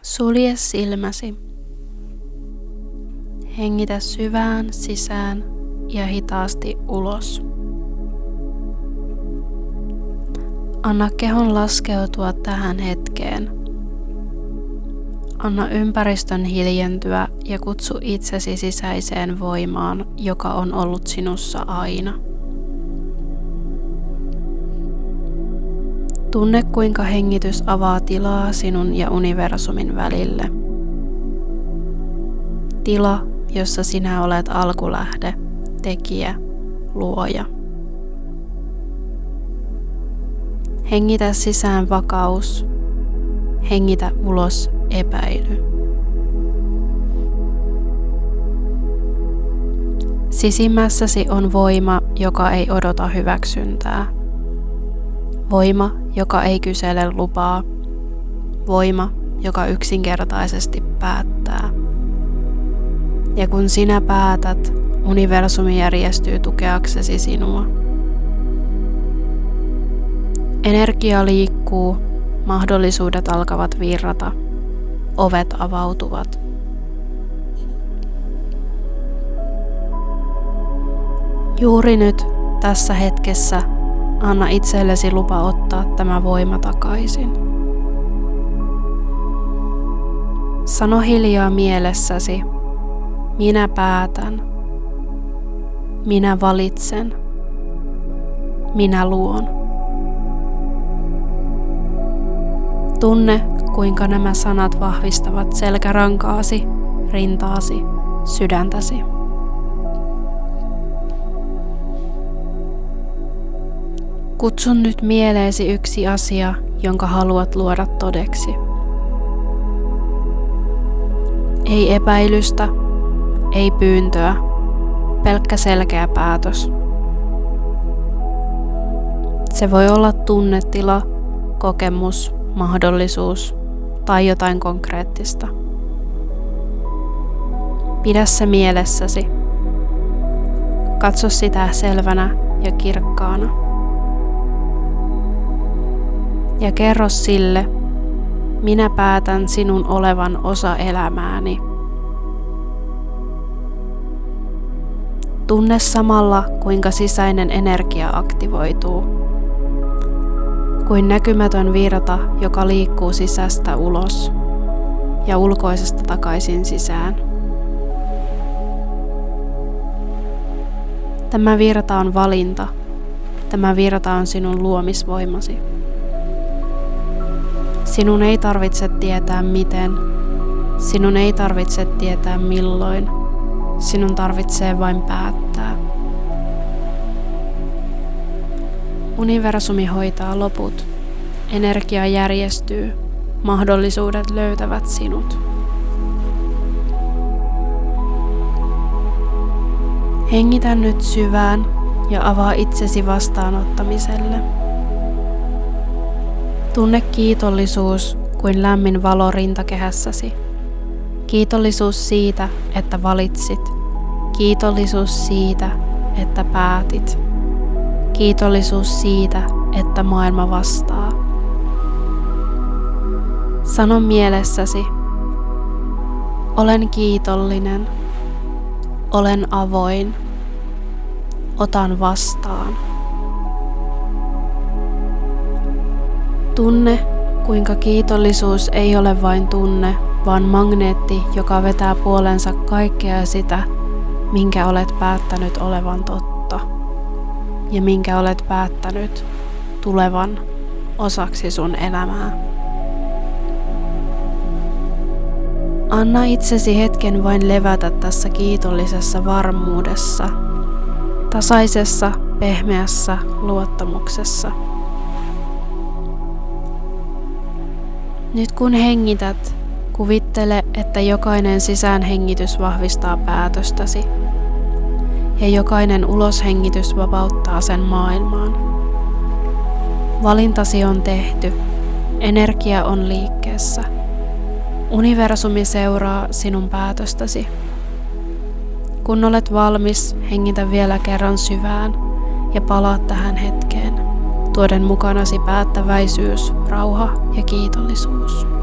Sulje silmäsi. Hengitä syvään sisään ja hitaasti ulos. Anna kehon laskeutua tähän hetkeen. Anna ympäristön hiljentyä ja kutsu itsesi sisäiseen voimaan, joka on ollut sinussa aina. Tunne, kuinka hengitys avaa tilaa sinun ja universumin välille. Tila, jossa sinä olet alkulähde, tekijä, luoja. Hengitä sisään vakaus. Hengitä ulos epäily. Sisimmässäsi on voima, joka ei odota hyväksyntää. Voima, joka ei kysele lupaa. Voima, joka yksinkertaisesti päättää. Ja kun sinä päätät, universumi järjestyy tukeaksesi sinua. Energia liikkuu, mahdollisuudet alkavat virrata, ovet avautuvat. Juuri nyt, tässä hetkessä, anna itsellesi lupa ottaa tämä voima takaisin. Sano hiljaa mielessäsi, minä päätän, minä valitsen, minä luon. Tunne, kuinka nämä sanat vahvistavat selkärankaasi, rintaasi, sydäntäsi. Kutsun nyt mieleesi yksi asia, jonka haluat luoda todeksi. Ei epäilystä, ei pyyntöä, pelkkä selkeä päätös. Se voi olla tunnetila, kokemus, mahdollisuus tai jotain konkreettista. Pidä se mielessäsi. Katso sitä selvänä ja kirkkaana. Ja kerro sille, minä päätän sinun olevan osa elämääni. Tunne samalla, kuinka sisäinen energia aktivoituu. Kuin näkymätön virta, joka liikkuu sisästä ulos ja ulkoisesta takaisin sisään. Tämä virta on valinta. Tämä virta on sinun luomisvoimasi. Sinun ei tarvitse tietää miten. Sinun ei tarvitse tietää milloin. Sinun tarvitsee vain päättää. Universumi hoitaa loput. Energia järjestyy. Mahdollisuudet löytävät sinut. Hengitä nyt syvään ja avaa itsesi vastaanottamiselle. Tunne kiitollisuus kuin lämmin valo rintakehässäsi. Kiitollisuus siitä, että valitsit. Kiitollisuus siitä, että päätit. Kiitollisuus siitä, että maailma vastaa. Sano mielessäsi, olen kiitollinen, olen avoin, otan vastaan. Tunne, kuinka kiitollisuus ei ole vain tunne, vaan magneetti, joka vetää puolensa kaikkea sitä, minkä olet päättänyt olevan totta ja minkä olet päättänyt tulevan osaksi sun elämää. Anna itsesi hetken vain levätä tässä kiitollisessa varmuudessa, tasaisessa, pehmeässä luottamuksessa. Nyt kun hengität, kuvittele, että jokainen sisäänhengitys vahvistaa päätöstäsi ja jokainen uloshengitys vapauttaa sen maailmaan. Valintasi on tehty, energia on liikkeessä. Universumi seuraa sinun päätöstäsi. Kun olet valmis, hengitä vielä kerran syvään ja palaa tähän hetkeen, tuoden mukanasi päättäväisyys, rauha ja kiitollisuus.